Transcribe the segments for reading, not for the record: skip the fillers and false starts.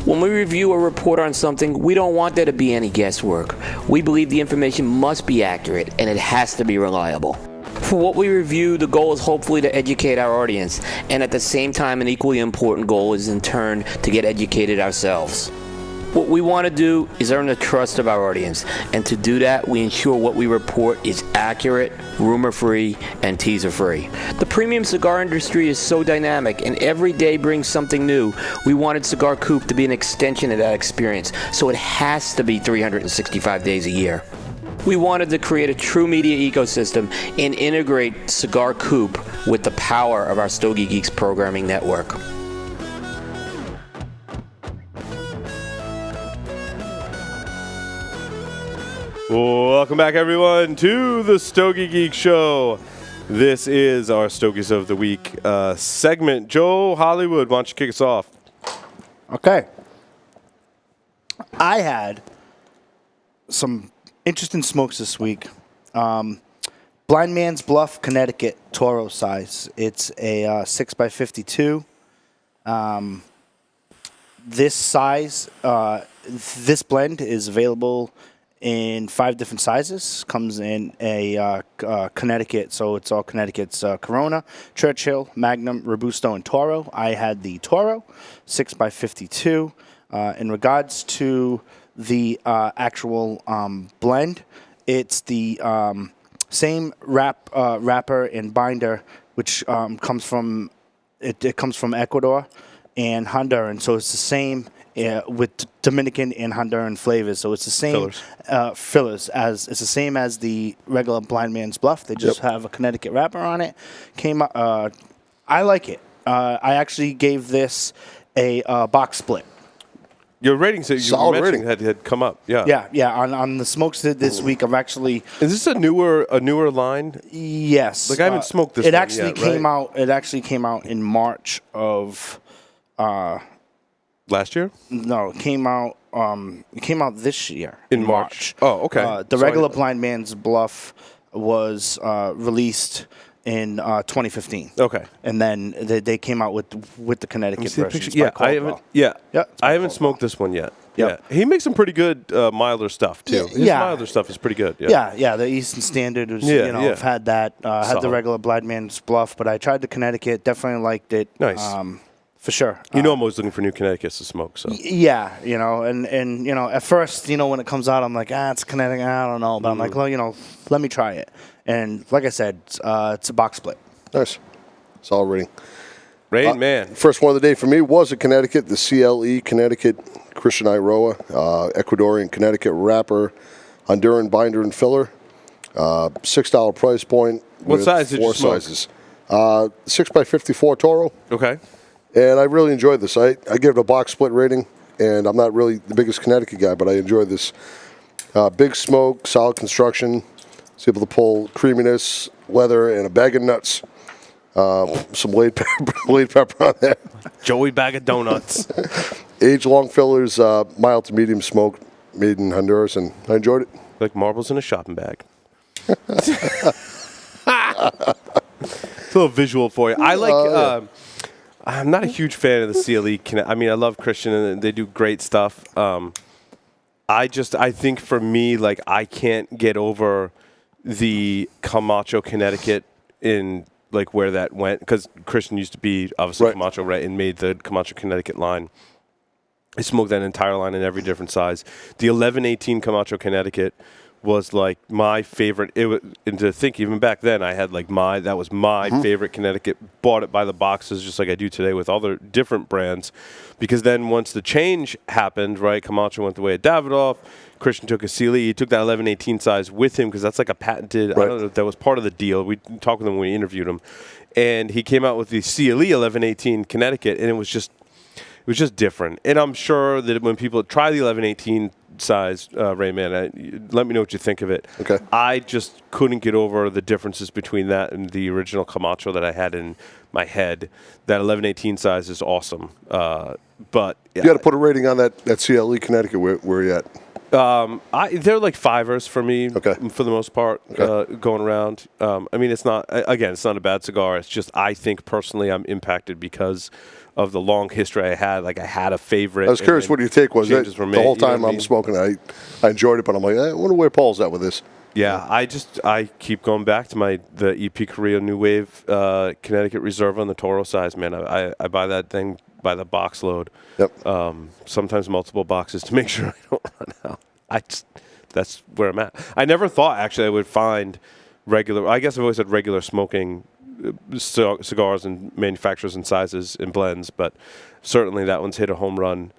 When we review or report on something, we don't want there to be any guesswork. We believe the information must be accurate and it has to be reliable. For what we review, the goal is hopefully to educate our audience, and at the same time, an equally important goal is in turn to get educated ourselves. What we want to do is earn the trust of our audience, and to do that, we ensure what we report is accurate, rumor-free, and teaser-free. The premium cigar industry is so dynamic, and every day brings something new. We wanted Cigar Coop to be an extension of that experience, so it has to be 365 days a year. We wanted to create a true media ecosystem and integrate Cigar Coop with the power of our Stogie Geeks programming network. Welcome back, everyone, to the Stogie Geeks Show. This is our Stogies of the Week segment. Joe Hollywood, why don't you kick us off? Okay. I had some interesting smokes this week. Blind Man's Bluff, Connecticut, Toro size. It's a 6x52. This size, this blend is available in 5 different sizes. Comes in a Connecticut, so it's all Connecticut's Corona, Churchill, Magnum, Robusto, and Toro. I had the Toro, 6x52. In regards to the actual blend, it's the same wrapper and binder, which comes from Ecuador and Honduran, so it's the same with Dominican and Honduran flavors. So it's the same fillers as it's the same as the regular Blind Man's Bluff. They just have a Connecticut wrapper on it. I like it. I actually gave this a box split. Your rating, so you mentioned had come up, yeah. On the smokes this week, I've actually. Is this a newer line? Yes. Like I haven't smoked this. It actually yet, came right? out. It actually came out in March of. Last year? No, it came out. It came out this year in March. Oh, okay. The regular Blind Man's Bluff was released in 2015. Okay. And then they came out with the Connecticut version. Yeah, I haven't smoked this one yet. Yep. Yeah, he makes some pretty good milder stuff too. His milder stuff is pretty good. Yeah. The Eastern Standard was, I've had that. Had the regular Blind Man's Bluff, but I tried the Connecticut. Definitely liked it. Nice. For sure. I'm always looking for new Connecticut's to smoke. So yeah, and at first, when it comes out, I'm like, it's Connecticut. I don't know, but I'm like, well, let me try it. And like I said, it's a box split. Nice. Solid rating. Rain, man. First one of the day for me was a Connecticut, the CLE Connecticut Christian Iroa, Ecuadorian Connecticut wrapper, Honduran binder and filler, $6 price point. What size did you smoke? 4 sizes. 6x54 Toro. Okay. And I really enjoyed this. I give it a box split rating, and I'm not really the biggest Connecticut guy, but I enjoyed this. Big smoke, solid construction. Was able to pull creaminess, leather, and a bag of nuts. Some laid pepper on there. Joey bag of donuts. Aged long fillers, mild to medium smoke, made in Honduras, and I enjoyed it. Like marbles in a shopping bag. It's a little visual for you. I like... I'm not a huge fan of the CLE. I mean, I love Christian, and they do great stuff. I think for me, like, I can't get over the Camacho, Connecticut in, like, where that went. Because Christian used to be, obviously, Camacho, right, and made the Camacho, Connecticut line. I smoked that entire line in every different size. The 1118 Camacho, Connecticut was like my favorite. And to think even back then, I had like that was my favorite Connecticut. Bought it by the boxes, just like I do today with other different brands. Because then once the change happened, right, Camacho went the way of Davidoff. Christian took a CLE. He took that 1118 size with him because that's like a patented. I don't know if that was part of the deal. We talked with him when we interviewed him, and he came out with the CLE 1118 Connecticut, and it was just different. And I'm sure that when people try the 1118 size, Rayman, let me know what you think of it. Okay. I just couldn't get over the differences between that and the original Camacho that I had in my head. That 1118 size is awesome. But you got to put a rating on that CLE Connecticut. Where are you at? They're like fivers for me, Okay. for the most part, going around. I mean, it's not a bad cigar. It's just I think personally I'm impacted because of the long history I had. Like I had a favorite. I was curious what your take was. The changes were made, whole you know time what I I'm mean? smoking, I enjoyed it, but I'm like, I wonder where Paul's at with this. Yeah, I keep going back to the EP Korea New Wave Connecticut Reserve on the Toro size, man. I buy that thing by the box load. Yep. Sometimes multiple boxes to make sure I don't run out. That's where I'm at. I never thought actually I would find regular. I guess I've always had regular smoking cigars and manufacturers and sizes and blends, but certainly that one's hit a home run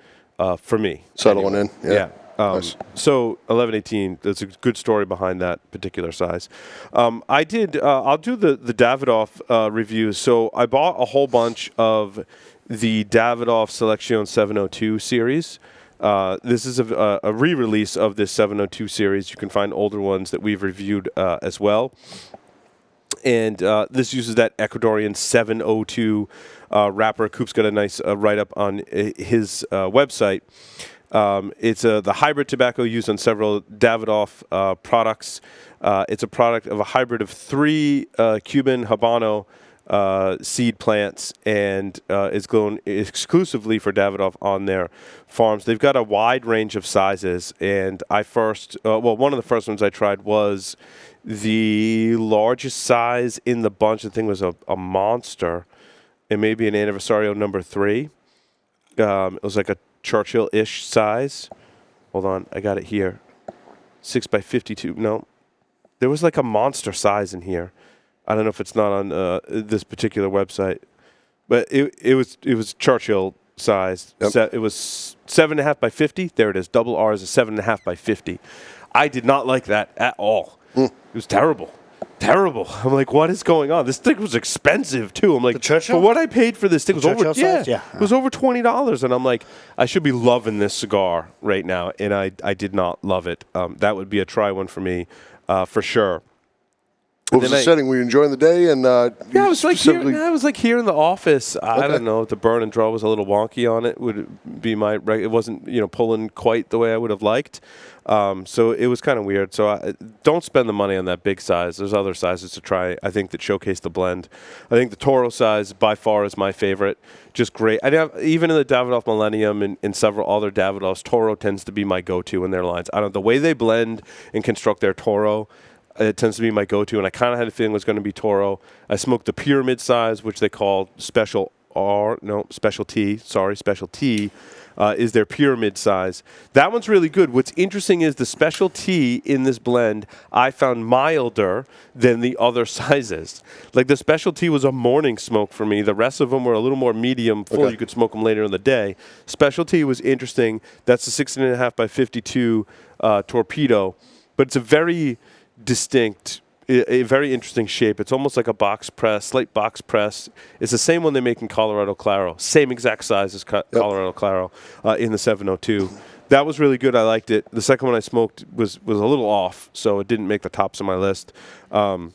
for me. Settling in. Yeah. Nice. So 1118. There's a good story behind that particular size. I'll do the Davidoff reviews. So I bought a whole bunch of the Davidoff Selection 702 series. This is a re-release of this 702 series. You can find older ones that we've reviewed as well. And this uses that Ecuadorian 702 wrapper. Coop's got a nice write-up on his website. It's the hybrid tobacco used on several Davidoff products. It's a product of a hybrid of 3 Cuban Habano seed plants, and is grown exclusively for Davidoff on their farms. They've got a wide range of sizes, and one of the first ones I tried was the largest size in the bunch. The thing was a monster. It may be an Anniversario number 3. It was like a Churchill-ish size. Hold on, I got it here. 6x52. No, there was like a monster size in here. I don't know if it's not on this particular website, but it was Churchill sized. Yep. It was 7.5 by 50. There it is. Double R is a 7.5 by 50. I did not like that at all. It was terrible. Terrible. I'm like, what is going on? This thing was expensive too. I'm like, The Churchill? for what I paid for this thing was over. Churchill size? Yeah. It was over $20, and I'm like, I should be loving this cigar right now, and I did not love it. That would be a try one for me, for sure. What was the setting? Were you enjoying the day? And yeah, I was like here in the office. I don't know. The burn and draw was a little wonky on it. Would be it wasn't pulling quite the way I would have liked. So it was kind of weird. So I don't spend the money on that big size. There's other sizes to try, I think, that showcase the blend. I think the Toro size by far is my favorite. Just great. Even in the Davidoff Millennium and several other Davidoffs, Toro tends to be my go-to in their lines. The way they blend and construct their Toro, it tends to be my go-to, and I kind of had a feeling it was going to be Toro. I smoked the pyramid size, which they call Special T, is their pyramid size. That one's really good. What's interesting is the Special T in this blend I found milder than the other sizes. Like the Special T was a morning smoke for me. The rest of them were a little more medium full. Okay. You could smoke them later in the day. Special T was interesting. That's a 16.5 by 52 torpedo, but it's a very distinct, a very interesting shape. It's almost like a box press, slight box press. It's the same one they make in Colorado Claro. Same exact size as Colorado Claro in the 702. That was really good. I liked it. The second one I smoked was a little off, so it didn't make the tops of my list. The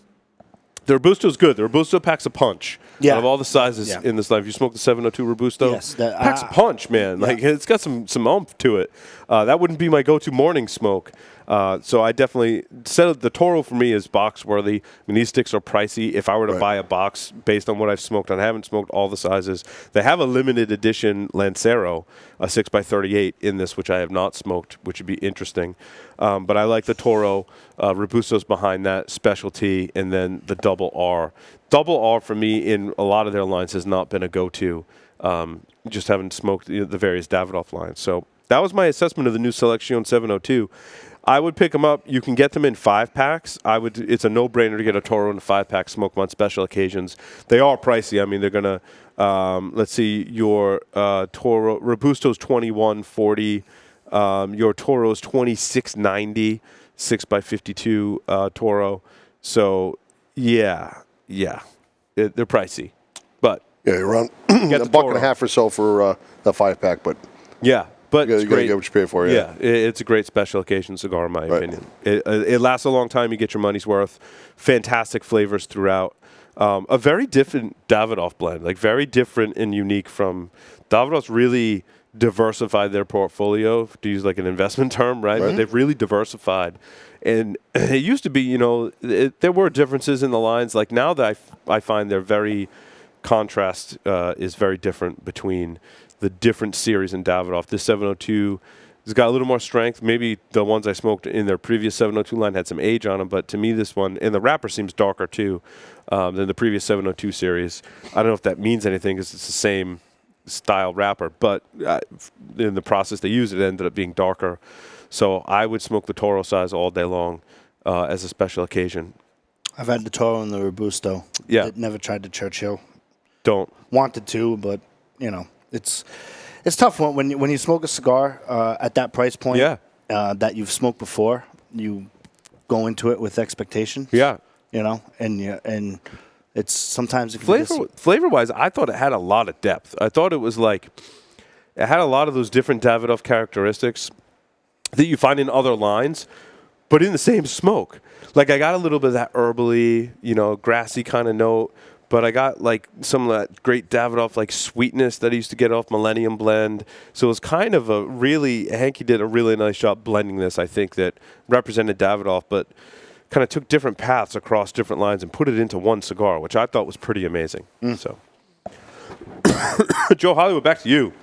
Robusto is good. The Robusto packs a punch. Yeah. Out of all the sizes in this line, if you smoke the 702 Robusto, yes, packs a punch, man. Yeah. Like it's got some oomph to it. That wouldn't be my go-to morning smoke. So I definitely said the Toro for me is box worthy. I mean, these sticks are pricey. If I were to buy a box based on what I've smoked, I haven't smoked all the sizes. They have a limited edition Lancero, a 6x38 in this, which I have not smoked, which would be interesting. But I like the Toro. Robusto's behind that, Specialty, and then the Double R. Double R for me in a lot of their lines has not been a go-to. Just haven't smoked the various Davidoff lines. So that was my assessment of the new Selection 702. I would pick them up. You can get them in 5-packs. It's a no-brainer to get a Toro in a 5-pack, smoke them on special occasions. They are pricey. I mean, they're going to, let's see, your Toro, Robusto's $21.40, your Toro's $26.90, 6x52 Toro. So, yeah, they're pricey. But yeah, around $1.50 or so for the 5-pack, but yeah. But you gotta get what you pay for. Yeah, it's a great special occasion cigar, in my opinion. It lasts a long time. You get your money's worth. Fantastic flavors throughout. A very different Davidoff blend, like very different and unique from Davidoff's. Really diversified their portfolio, to use like an investment term, right? But they've really diversified. And it used to be, there were differences in the lines. Like now that I find they're very contrast is very different between the different series in Davidoff. This 702 has got a little more strength. Maybe the ones I smoked in their previous 702 line had some age on them, but to me this one, and the wrapper seems darker too than the previous 702 series. I don't know if that means anything because it's the same style wrapper, but in the process they used, it ended up being darker. So I would smoke the Toro size all day long as a special occasion. I've had the Toro and the Robusto. Yeah. Never tried the Churchill. Don't. Wanted to, but, it's tough when you smoke a cigar at that price point that you've smoked before. You go into it with expectations. Yeah. And it's sometimes it can flavor-wise, I thought it had a lot of depth. I thought it was like it had a lot of those different Davidoff characteristics that you find in other lines, but in the same smoke. Like I got a little bit of that herbally, grassy kind of note, but I got like some of that great Davidoff like sweetness that I used to get off Millennium Blend. So it was kind of Hanky did a really nice job blending this, I think, that represented Davidoff, but kind of took different paths across different lines and put it into one cigar, which I thought was pretty amazing. So, Joe Hollywood, back to you.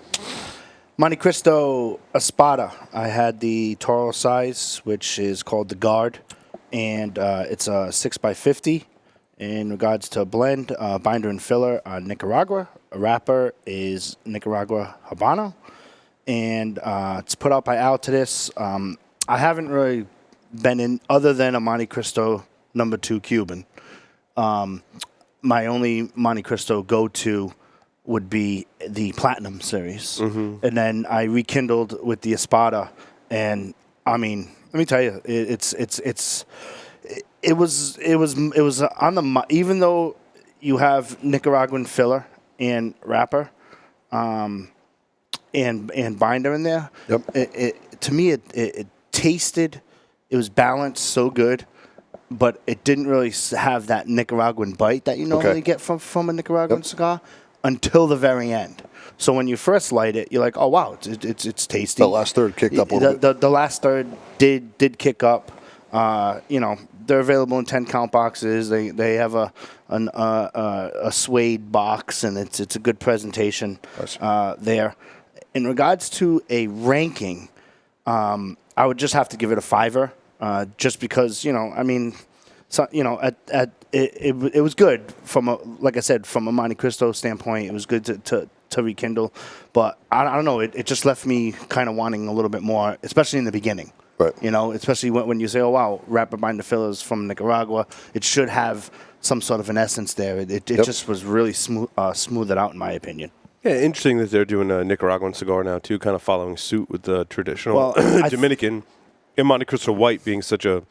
Monte Cristo Espada. I had the Toro size, which is called the Guard, and it's a 6x50. In regards to blend, binder and filler, Nicaragua. A wrapper is Nicaragua Habano, and it's put out by Altadis. I haven't really been in other than a Monte Cristo No. 2 Cuban. My only Monte Cristo go-to would be the Platinum series. And then I rekindled with the Espada, and I mean, let me tell you, it was on the, even though you have Nicaraguan filler and wrapper and binder in there, to me it tasted, it was balanced so good, but it didn't really have that Nicaraguan bite that you normally get from a Nicaraguan cigar until the very end. So when you first light it, you're like, oh wow, it's tasty. The last third kicked up a little bit. The last third did kick up. They're available in 10-count boxes. They have a suede box, and it's a good presentation there. In regards to a ranking, I would just have to give it a 5-er, just because it was good like I said, from a Monte Cristo standpoint. It was good to rekindle, but I don't know. It just left me kind of wanting a little bit more, especially in the beginning. Right. Especially when you say, oh, wow, wrapper binder fillers from Nicaragua, it should have some sort of an essence there. It just was really smoothed out, in my opinion. Yeah, interesting that they're doing a Nicaraguan cigar now, too, kind of following suit with the traditional Dominican, and Monte Cristo White being such a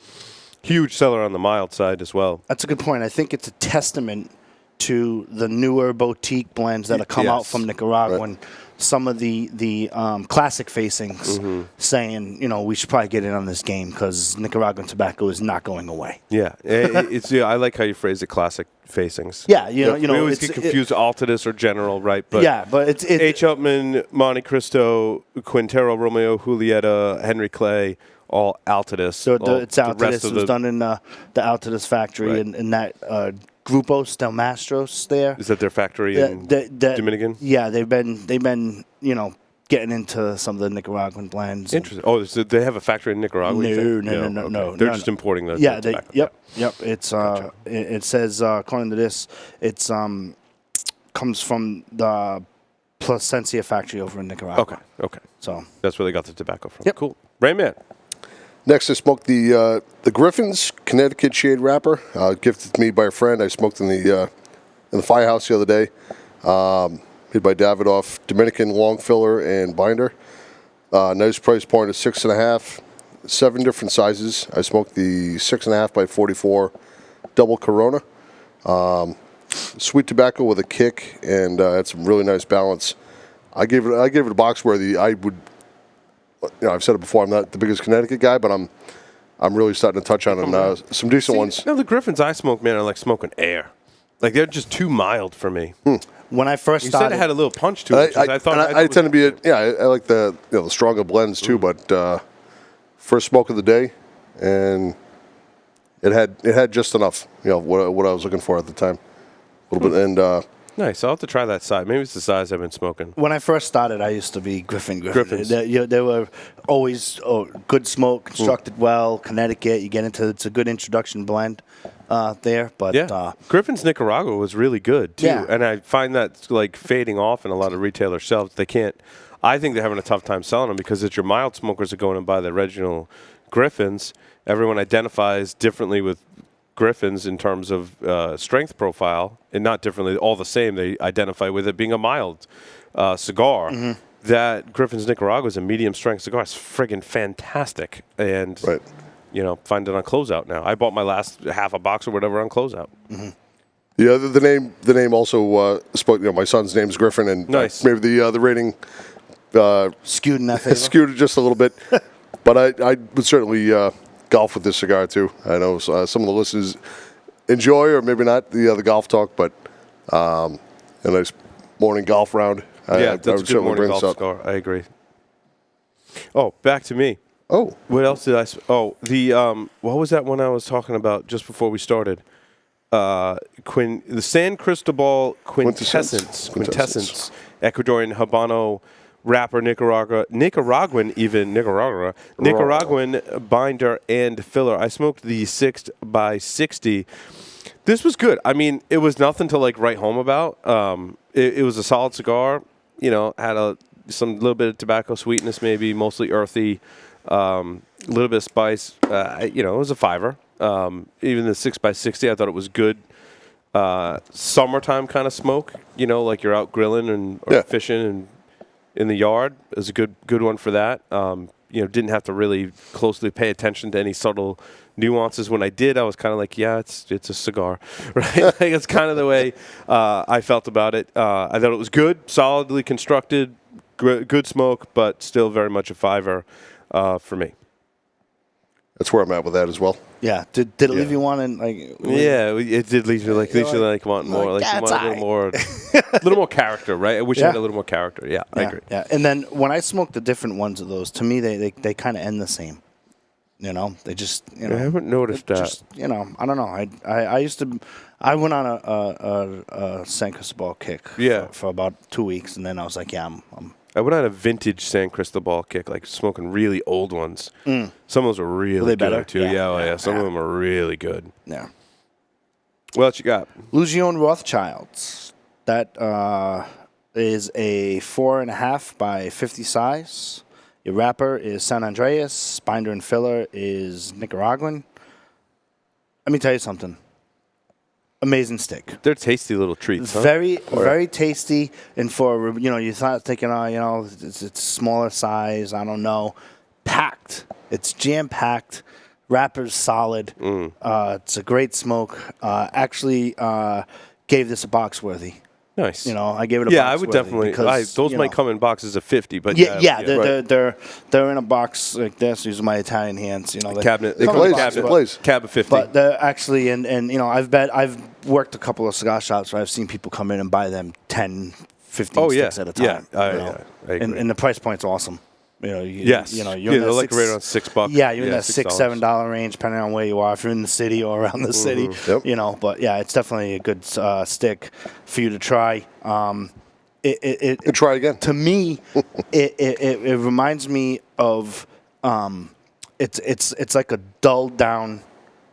huge seller on the mild side as well. That's a good point. I think it's a testament to the newer boutique blends that have come out from Nicaragua. Right. And some of the classic facings saying, we should probably get in on this game because Nicaraguan tobacco is not going away. Yeah, I like how you phrase it, classic facings. Yeah, we always get confused, Altadis or General, right? But but it's H. Upman, Monte Cristo, Quintero, Romeo, Julieta, Henry Clay, all Altadis. So it's Altadis. It was done in the Altadis factory, and that Grupos Del Mastros there. Is that their factory in Dominican? Yeah, they've been getting into some of the Nicaraguan blends. Interesting. Oh, so they have a factory in Nicaragua? No. They're just importing the tobacco. Yep. It's Gotcha. It says according to this, it's comes from the Plasencia factory over in Nicaragua. Okay. So that's where they got the tobacco from. Yep. Cool. Rayman. Next, I smoked the Griffin's Connecticut Shade Wrapper, gifted to me by a friend. I smoked in the firehouse the other day. Made by Davidoff, Dominican long filler and binder. Nice price point of 6.5, 7 different sizes. I smoked the 6.5 by 44 double Corona. Sweet tobacco with a kick, and had some really nice balance. I gave it a box worthy. I would. I've said it before. I'm not the biggest Connecticut guy, but I'm really starting to touch on some decent ones. No, the Griffins I smoke, man, are like smoking air. Like they're just too mild for me. When I first You started, said it had a little punch to it. I tend to be I like the the stronger blends too, but first smoke of the day, and it had just enough, what I was looking for at the time, a little bit, and nice. I'll have to try that size. Maybe it's the size I've been smoking. when I first started, I used to be Griffins. They were always good smoke, constructed well. Connecticut, you get into it's a good introduction blend there. But Yeah, Griffin's Nicaragua was really good too, Yeah. and I find that's like fading off in a lot of retailer shelves. They can't. I think they're having a tough time selling them because it's your mild smokers are going and buy the original Griffins. Everyone identifies differently with Griffins in terms of strength profile, and not differently, all the same. They identify with it being a mild cigar. That Griffin's Nicaragua is a medium strength cigar. It's friggin' fantastic, and right. find it on closeout now. I bought my last half a box or whatever on closeout. Yeah, the name also spoke. My son's name's Griffin, and Nice. maybe the rating skewed in that favor. skewed it just a little bit. But I would certainly golf with this cigar too. I know some of the listeners enjoy, or maybe not, the golf talk, but a nice morning golf round. I That's would a good certainly morning bring golf this up. cigar. I agree. Oh, back to me. Oh, What else did I? The what was that one I was talking about just before we started? The San Cristobal Quintessence, Ecuadorian Habano wrapper, Nicaraguan binder and filler. I smoked the 6x60. This was good. I mean, it was nothing to write home about. It was a solid cigar. Had some little bit of tobacco sweetness, maybe mostly earthy. A little bit of spice. It was a fiver. Even the 6x60, I thought it was good. Summertime kind of smoke. Like you're out grilling or fishing and in the yard. It was a good one for that. Didn't have to really closely pay attention to any subtle nuances. When I did, I was kind of like, yeah, it's a cigar, right? It's kind of the way I felt about it. I thought it was good, solidly constructed, good smoke, but still very much a fiver for me. that's where I'm at with that as well. Yeah. Did it leave you wanting Yeah, it did leave you wanting more, you want a little more character, right? I wish it had a little more character. Yeah, I agree. Yeah. And then when I smoke the different ones of those, to me they kind of end the same. They just I haven't noticed that. Just I don't know. I used to. I went on a San Cristobal kick. For about 2 weeks, and then I was like, yeah, I went on a vintage San Cristobal kick, like smoking really old ones. Some of those were really good better? too. Yeah. Some of them are really good. Yeah. What else you got? Lucian Rothschilds. That is a 4.5 by 50 size. Your wrapper is San Andreas. Binder and filler is Nicaraguan. Let me tell you something. Amazing stick. They're tasty little treats. Huh? Very tasty. And for, you thought thinking, it's smaller size. I don't know. Packed. It's jam-packed. Wrapper's solid. It's a great smoke. Actually gave this a box worthy. Nice. I gave it a box. Yeah, I would definitely. Because, those might come in boxes of 50, but they're in a box like this. Using my Italian hands, cabinet. They It come in plays. cab of 50. But they're actually, and I've worked a couple of cigar shops where I've seen people come in and buy them 10, 15 sticks at a time. I agree. And the price point's awesome. You're they're like right around $6. Yeah, you're in that $6, $7 range, depending on where you are. If you're in the city or around the city, Yep. But yeah, it's definitely a good stick for you to try. And try again. To me, it reminds me of it's like a dulled down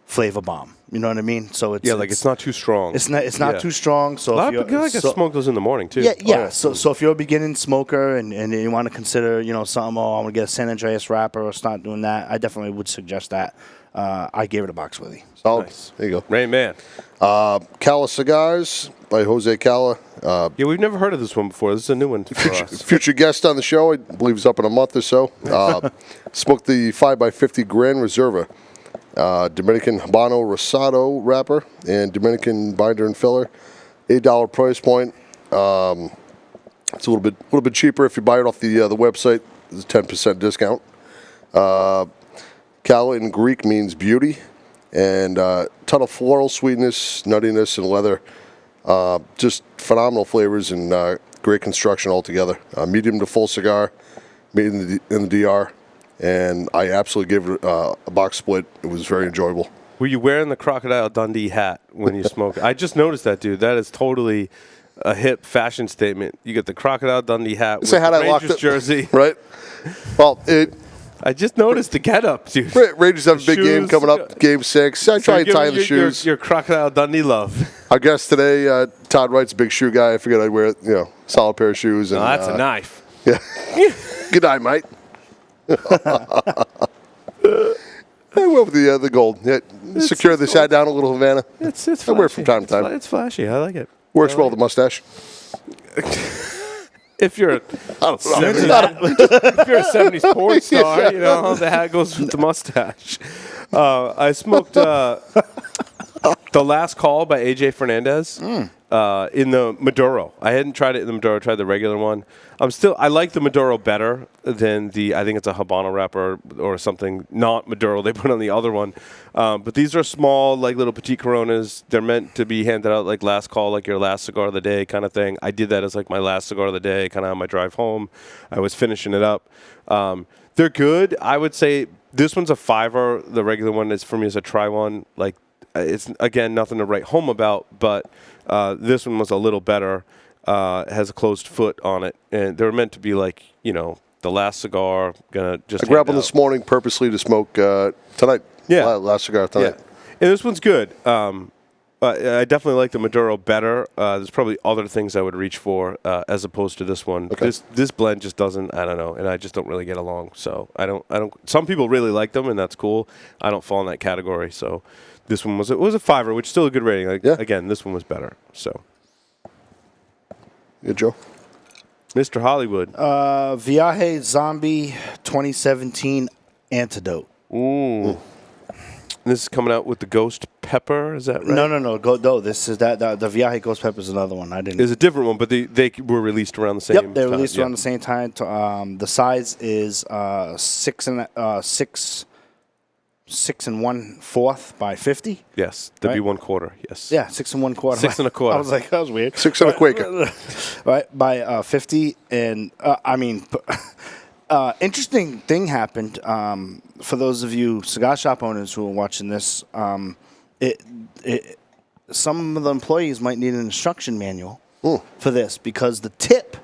flavor bomb. You know what I mean? So it's not too strong. It's not too strong. So a lot of people I smoke those in the morning too. Yeah. So if you're a beginning smoker and you want to consider something, I want to get a San Andreas wrapper or start doing that, I definitely would suggest that. I gave it a box with you. Solid. Nice. There you go. Rain Man. Cala Cigars by Jose Cala. We've never heard of this one before. This is a new one for us. Future guest on the show. I believe he's up in a month or so. Smoked the 5x50 Gran Reserva. Dominican Habano Rosado wrapper and Dominican binder and filler. $8 price point. It's a little bit cheaper if you buy it off the website. There's a 10% discount. Cala in Greek means beauty, and ton of floral sweetness, nuttiness, and leather. Just phenomenal flavors and great construction altogether. Medium to full cigar, made in the DR, and I absolutely gave it a box split. It was very enjoyable. Were you wearing the Crocodile Dundee hat when you smoked? I just noticed that, dude. That is totally a hip fashion statement. You get the Crocodile Dundee hat with the Rangers jersey. Right? Well, I just noticed the getup, dude. Rangers have a big game coming up, Game 6. I try and tie the shoes. Your Crocodile Dundee love. Our guest today, Todd Wright's a big shoe guy. I figured I'd wear, solid pair of shoes. And, that's a knife. Yeah. Good night, mate. I went with the gold. Yeah, secure this hat down a little, Havana. It's I wear it from time to time. It's flashy. I like it. Works well with the mustache. If you're a I don't know. if you're a 70s porn star, the hat goes with the mustache. I smoked The Last Call by AJ Fernandez in the Maduro. I hadn't tried it in the Maduro. I tried the regular one. I like the Maduro better than I think it's a Habano wrapper or something, not Maduro. They put on the other one. But these are small, like little petite Coronas. They're meant to be handed out like last call, like your last cigar of the day kind of thing. I did that as like my last cigar of the day, kind of on my drive home. I was finishing it up. They're good. I would say this one's a 5-er. The regular one is for me is a try one. Like it's, again, nothing to write home about, but this one was a little better. Has a closed foot on it, and they're meant to be like, the last cigar. Gonna just. I grabbed one this morning purposely to smoke tonight. Yeah, last cigar tonight. Yeah. And this one's good. I definitely like the Maduro better. There's probably other things I would reach for as opposed to this one. Okay. This blend just doesn't. I don't know, and I just don't really get along. So I don't. Some people really like them, and that's cool. I don't fall in that category. So this one was a 5-er, which is still a good rating. Again, this one was better. So. Yeah, Joe. Mr. Hollywood. Viaje Zombie 2017 Antidote. Ooh. This is coming out with the Ghost Pepper, is that right? No. No, this is that. The Viaje Ghost Pepper is another one. I didn't. It's a different one, but they were released around the same time. Yep, they were released around the same time. The size is 6 1/4 by 50. Yes, that'd be 1/4. Yes. Yeah, 6 1/4. 6 1/4. I was like, that was weird. 6 and a Quaker. Right, by 50. And, interesting thing happened. For those of you cigar shop owners who are watching this, some of the employees might need an instruction manual for this because the tip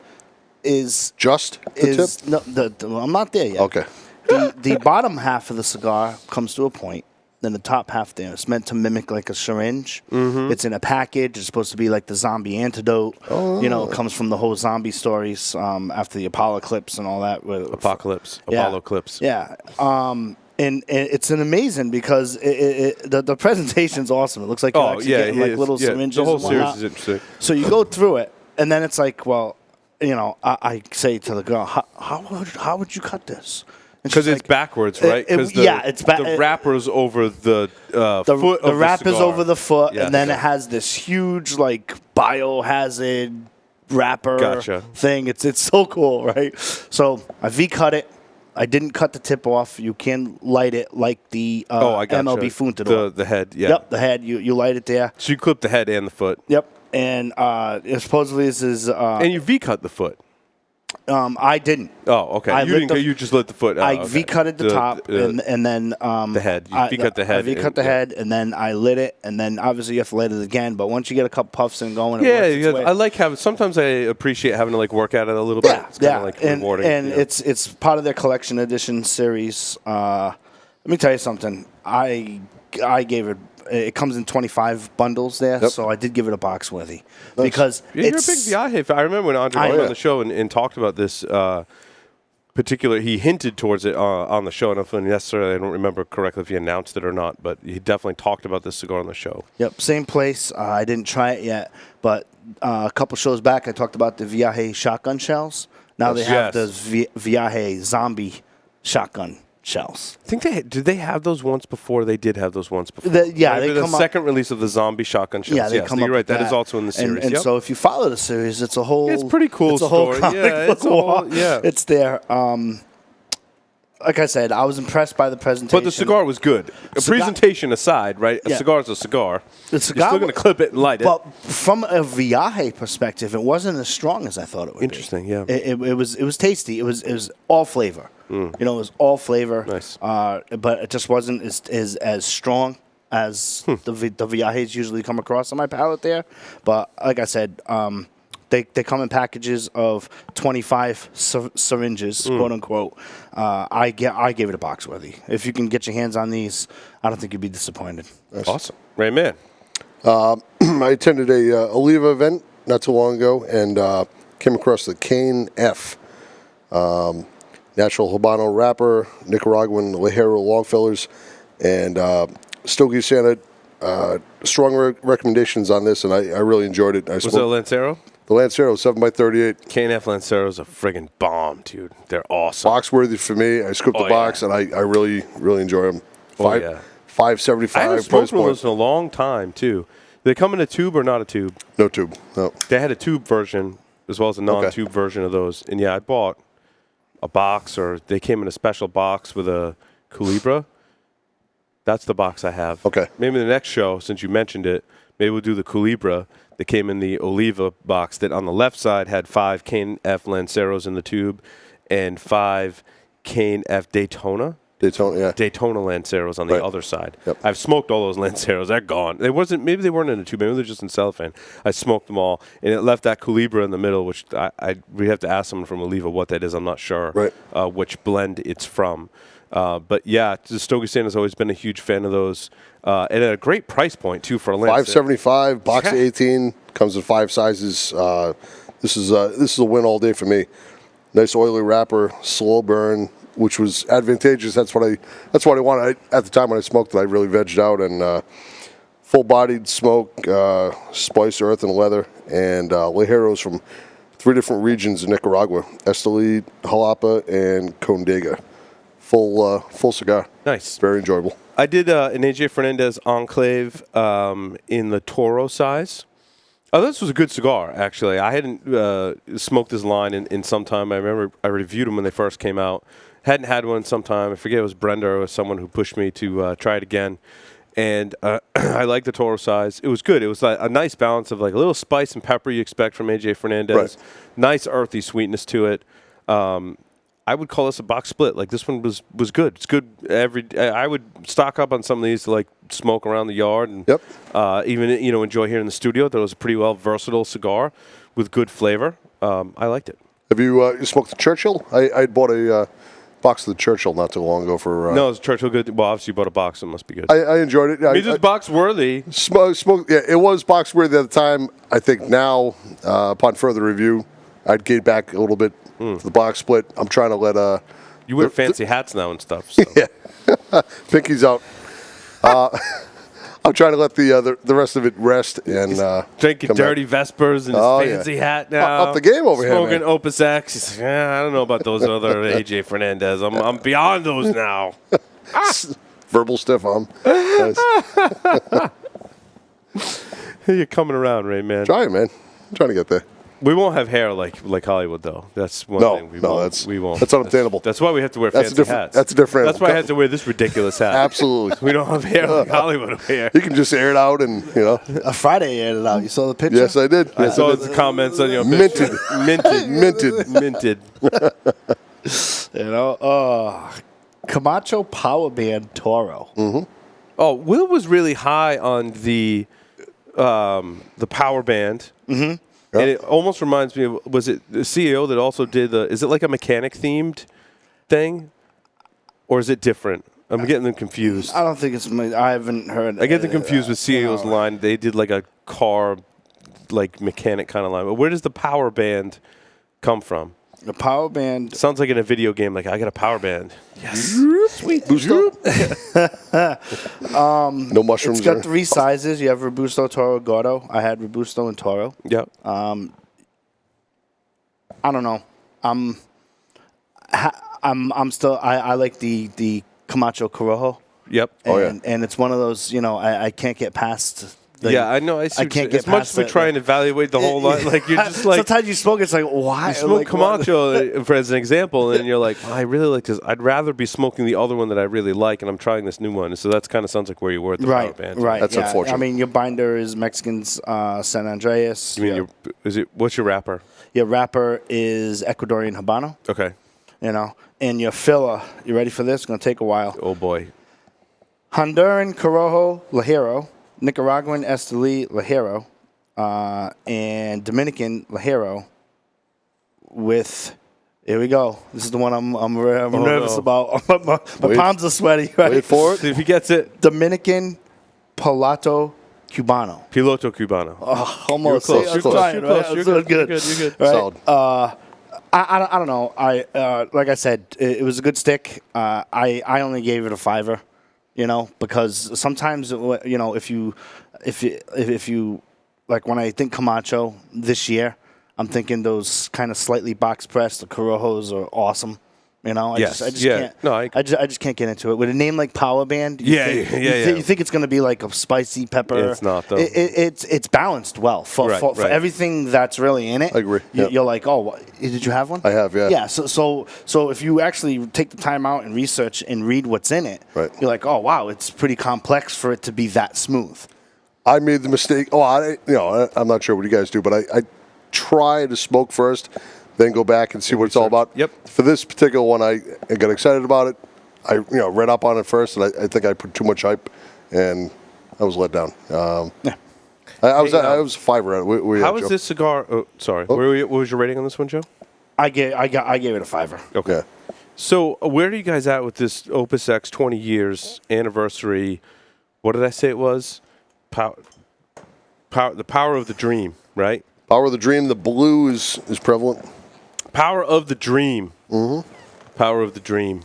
is... Just the tip? No, I'm not there yet. Okay. The bottom half of the cigar comes to a point. Then the top half there, it's meant to mimic like a syringe. Mm-hmm. It's in a package. It's supposed to be like the zombie antidote. Oh. It comes from the whole zombie stories after the Apocalypse and all that. Apollo clips. Yeah. And it's an amazing because the presentation's awesome. It looks like you're actually getting like little syringes. The whole and whatnot. series is interesting. So you go through it, and then it's like, well, I say to the girl, how would you cut this? Because it's backwards, right? It's the wrapper's over the foot. The wrapper's over the foot, yes. And then it has this huge like biohazard wrapper thing. It's so cool, right? So I V-cut it. I didn't cut the tip off. You can light it like the MLB Funtador. The head, yeah. Yep, the head. You light it there. So you clip the head and the foot. Yep, and supposedly this is. And you V-cut the foot. I didn't. Oh, okay. You just lit the foot out. I V-cutted the top and then the head. You V-cut the head. I V-cut the head and then I lit it and then obviously you have to light it again. But once you get a couple puffs and going, I like having. Sometimes I appreciate having to like work at it a little bit. It's kind of like rewarding. And it's part of their collection edition series. Let me tell you something. I gave it. It comes in 25 bundles there, so I did give it a box worthy because you're a big Viaje fan. I remember when Andre was on the show and talked about this particular. He hinted towards it on the show. I don't necessarily. I don't remember correctly if he announced it or not, but he definitely talked about this cigar on the show. Yep, same place. I didn't try it yet, but a couple shows back, I talked about the Viaje shotgun shells. Now they have the Viaje zombie shotgun shells. I think did they have those once before? They did have those once before. They the second release of the zombie shotgun shells. Yeah, they come you're up right. with That is also in the series. And so if you follow the series, it's a whole. It's a pretty cool story. It's a whole comic book. It's there. like I said, I was impressed by the presentation. But the cigar was good. Presentation aside, right? A cigar is a cigar. The cigar, you're still going to clip it and light it. But from a Viaje perspective, it wasn't as strong as I thought it would Interesting, be. yeah. It was tasty. It was all flavor. You know, it was all flavor. Nice. But it just wasn't as strong as the Viajes usually come across on my palate there. But like I said, they come in packages of 25 syringes, quote unquote. I gave it a box worthy. If you can get your hands on these, I don't think you'd be disappointed. That's awesome. Right, man. I attended a Oliva event not too long ago and came across the Cane F. Natural Habano wrapper, Nicaraguan Ligero Longfillers, and Stogie Santa. Strong recommendations on this, and I really enjoyed it. Was it a Lancero? The Lancero 7x38. K&F Lancero's a friggin' bomb, dude. They're awesome. Box worthy for me. I scooped the box, and I really enjoy them. $5.75 I haven't price smoked one of point. those in a long time, too. They come in a tube or not a tube? No tube. No. They had a tube version as well as a non-tube version of those. And, yeah, I bought a box, or they came in a special box with a Culebra. That's the box I have. Okay. Maybe the next show, since you mentioned it, maybe we'll do the Culebra. They came in the Oliva box that on the left side had 5 Cane-F Lanceros in the tube and 5 Cane-F Daytona. Daytona Lanceros on the other side. Yep. I've smoked all those Lanceros. They're gone. Maybe they weren't in a tube. Maybe they're just in cellophane. I smoked them all, and it left that Culebra in the middle, which we have to ask someone from Oliva what that is. I'm not sure which blend it's from. But yeah, the Stogie Santa has always been a huge fan of those, and at a great price point too for a Lancero. $5.75, box of 18, comes in 5 sizes. This is a win all day for me. Nice oily wrapper, slow burn, which was advantageous. That's what I wanted. At the time when I smoked it, I really vegged out, and full-bodied smoke, spice, earth, and leather, and Ligeros from 3 different regions in Nicaragua: Esteli, Jalapa, and Condega. Full cigar. Nice. Very enjoyable. I did an AJ Fernandez Enclave in the Toro size. Oh, this was a good cigar, actually. I hadn't smoked this line in some time. I remember I reviewed them when they first came out. Hadn't had one in some time. I forget it was Brenda or someone who pushed me to try it again. And I like the Toro size. It was good. It was like a nice balance of like a little spice and pepper you expect from AJ Fernandez. Right. Nice earthy sweetness to it. I would call this a box split. Like this one was good. It's good. I would stock up on some of these to like smoke around the yard and even enjoy here in the studio. That was a pretty well versatile cigar with good flavor. I liked it. Have you smoked the Churchill? I bought a box of the Churchill not too long ago for. No, is Churchill good? Well, obviously you bought a box. It must be good. I enjoyed it. I mean, it's box worthy. Yeah, it was box worthy at the time. I think now, upon further review, I'd get back a little bit. The box split. I'm trying to let you wear fancy hats now and stuff. So. Yeah, pinky's out. I'm trying to let the rest of it rest and drinking dirty Vespers and his fancy hat now. Up the game over here, smoking man. Opus X. He's like, I don't know about those other AJ Fernandez. I'm beyond those now. Verbal stiff arm. You're coming around, Ray, man. Trying, man. I'm trying to get there. We won't have hair like Hollywood, though. That's one thing. We won't. That's unobtainable. That's why we have to wear fancy hats. That's a different. That's why I have to wear this ridiculous hat. Absolutely. We don't have hair like Hollywood over here. You can just air it out and, A Friday aired it out. You saw the picture? Yes, I did. I saw the comments on your Minted. picture. Minted. Camacho Power Band Toro. Mm-hmm. Oh, Will was really high on the Power Band. Mm-hmm. And it almost reminds me of, was it the CEO that also did is it like a mechanic themed thing? Or is it different? I'm getting them confused. I don't think it's, I haven't heard. I get them confused with CEO's line. They did like a car, like mechanic kind of line. But where does the Power Band come from? The Power Band. Sounds like in a video game, like I got a Power Band. Yes. Sweet. Busto? No mushrooms. It's got 3 sizes. You have Robusto, Toro, Gordo. I had Robusto and Toro. Yep. I don't know. I'm still. I like the Camacho Corojo. Yep. And it's one of those. I can't get past Yeah, I know. I see. can't get as much past as we try and evaluate the whole lot, like you're just like sometimes you smoke. It's like why you smoke like, Camacho for as an example, and you're like, I really like this. I'd rather be smoking the other one that I really like, and I'm trying this new one. So that's kind of sounds like where you were at the power band. Right. That's unfortunate. I mean, your binder is Mexicans, San Andreas. You mean what's your wrapper? Your wrapper is Ecuadorian Habano. Okay. You know, and your filler. You ready for this? It's gonna take a while. Oh boy. Honduran Corojo Ligero, Nicaraguan Esteli Ligero, and Dominican Ligero. With, here we go. This is the one I'm nervous about. my palms are sweaty. Right? Wait for it. See if he gets it. Dominican Piloto Cubano. Piloto Cubano. Oh, almost. You're close. I was You're close. trying, You're right? close. I was You're doing good. good. You're good. Right? Solid. I don't know. Like I said, it was a good stick. I only gave it a 5, you know, because sometimes you know if you like when I think Camacho this year, I'm thinking those kind of slightly box pressed. The Corojos are awesome. You know, I just can't. No, I just can't get into it with a name like Power Band. Yeah. You think it's going to be like a spicy pepper? It's not though. It's balanced well for everything that's really in it. I agree. You're like, oh, did you have one? I have, yeah. Yeah. So if you actually take the time out and research and read what's in it, right. You're like, oh wow, it's pretty complex for it to be that smooth. I made the mistake. I'm not sure what you guys do, but I try to smoke first, then go back and see what it's all about. Yep. For this particular one, I got excited about it. I read up on it first, and I think I put too much hype, and I was let down. Yeah. I was a 5 at it. How is this cigar? Oh, sorry. What was your rating on this one, Joe? I gave it a 5. Okay. Yeah. So where are you guys at with this Opus X 20 years anniversary? What did I say it was? The power of the dream, right? Power of the dream. The blue is prevalent. Power of the dream. Mm-hmm. Power of the dream.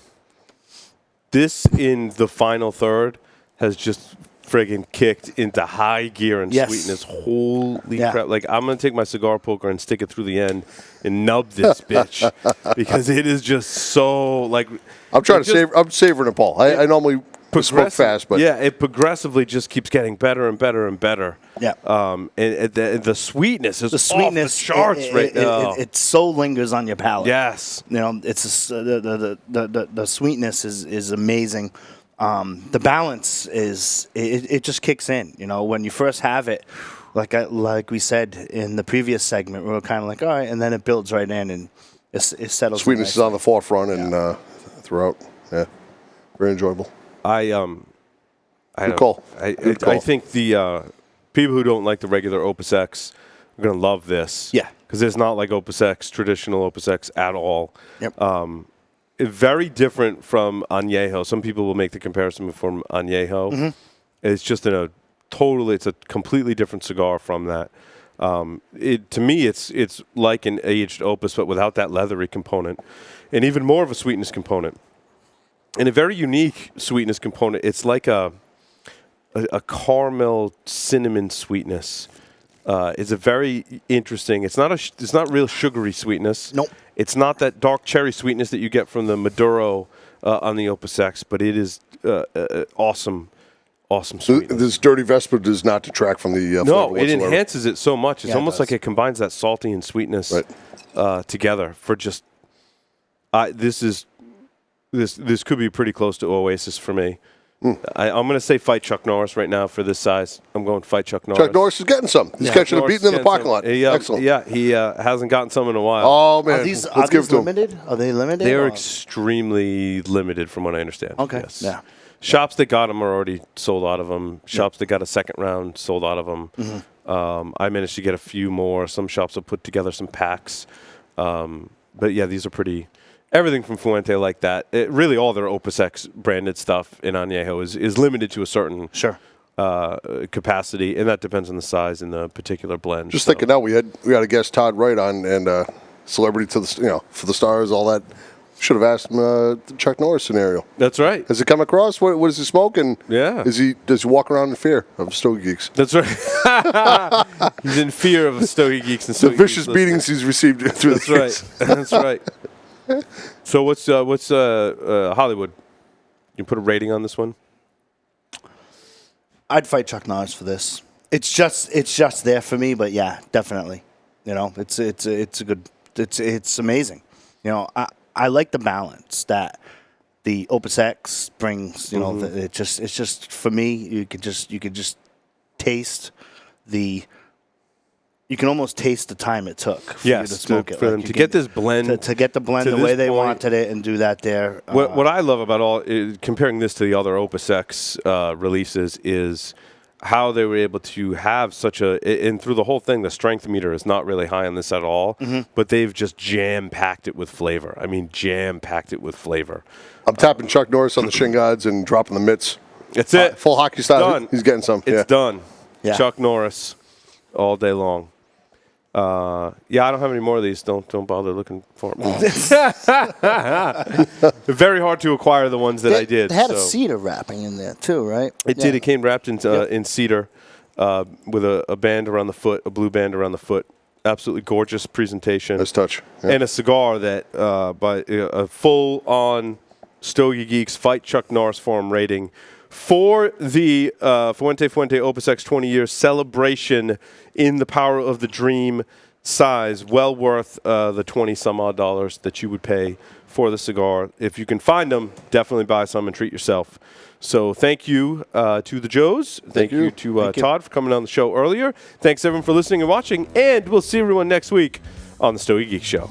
This in the final third has just friggin' kicked into high gear and sweetness. Holy crap. Like, I'm going to take my cigar poker and stick it through the end and nub this bitch because it is just so, like... I'm savoring it, Paul. I normally smoke fast, but... Yeah, it progressively just keeps getting better and better and better. Yeah. And the sweetness is off the charts right now. It so lingers on your palate. Yes. You know, it's the sweetness is amazing. The balance is it just kicks in. You know, when you first have it, like we said in the previous segment, we were kind of like, all right, and then it builds right in and it settles. Sweetness is on the forefront and throughout. Yeah, very enjoyable. I think the people who don't like the regular Opus X are going to love this. Yeah. Because it's not like Opus X, traditional Opus X at all. Yep. Very different from Añejo. Some people will make the comparison from Añejo. Mm-hmm. It's just it's a completely different cigar from that. To me, it's like an aged Opus, but without that leathery component, and even more of a sweetness component, and a very unique sweetness component. It's like a caramel cinnamon sweetness. It's a very interesting. It's not real sugary sweetness. Nope. It's not that dark cherry sweetness that you get from the Maduro on the Opus X, but it is awesome sweetness. This dirty Vespa does not detract from the flavor No, it whatsoever. enhances it so much. It's Yeah, almost like it combines that salty and sweetness together for just. This could be pretty close to Oasis for me. I'm going to say fight Chuck Norris right now for this size. I'm going to fight Chuck Norris. Chuck Norris is getting some. He's catching a beating in the parking lot. Excellent. Yeah, he hasn't gotten some in a while. Oh, man. Are these Let's give it to him. limited? Are they limited? They're or? extremely limited from what I understand. Okay. Yes. Yeah. Shops that got them are already sold out of them. Shops that got a second round sold out of them. Mm-hmm. I managed to get a few more. Some shops have put together some packs. But, yeah, these are pretty... Everything from Fuente like that. Really all their Opus X branded stuff in Añejo is limited to a certain capacity, and that depends on the size and the particular blend. Just thinking now, we had a guest, Todd Wright, on, and celebrity to the for the stars, all that. Should have asked him the Chuck Norris scenario. That's right. Has it come across? What does he smoke? And does he walk around in fear of Stogie Geeks? That's right. He's in fear of Stogie Geeks and Stogie the vicious Geeks beatings he's received through That's the years. right. That's right. So what's Hollywood? You put a rating on this one? I'd fight Chuck Norris for this. It's just there for me, but yeah, definitely. You know, it's a good. It's amazing. You know, I like the balance that the Opus X brings. You know, it's just for me. You could just taste the. You can almost taste the time it took for you to smoke it. For them to get this blend. To get the blend the way they wanted it and do that there. What I love about comparing this to the other Opus X releases is how they were able to have such and through the whole thing, the strength meter is not really high on this at all, but they've just jam-packed it with flavor. I mean, jam-packed it with flavor. I'm tapping Chuck Norris on the shin guards and dropping the mitts. That's it. Full hockey style. Done. He's getting some. It's done. Yeah. Chuck Norris all day long. I don't have any more of these. Don't bother looking for them. Very hard to acquire the ones that I did. They had a cedar wrapping in there too, right? It did. It came wrapped in cedar with a band around the foot, a blue band around the foot. Absolutely gorgeous presentation. Nice touch. Yeah. And a cigar that by a full-on Stogie Geeks Fight Chuck Norris Forum rating for the Fuente Opus X 20 year celebration in the Power of the Dream size. Well worth the 20 some odd dollars that you would pay for the cigar. If you can find them, definitely buy some and treat yourself. So thank you to the Joes. Thank you to Todd for coming on the show earlier. Thanks everyone for listening and watching, and we'll see everyone next week on the Stogie Geeks Show.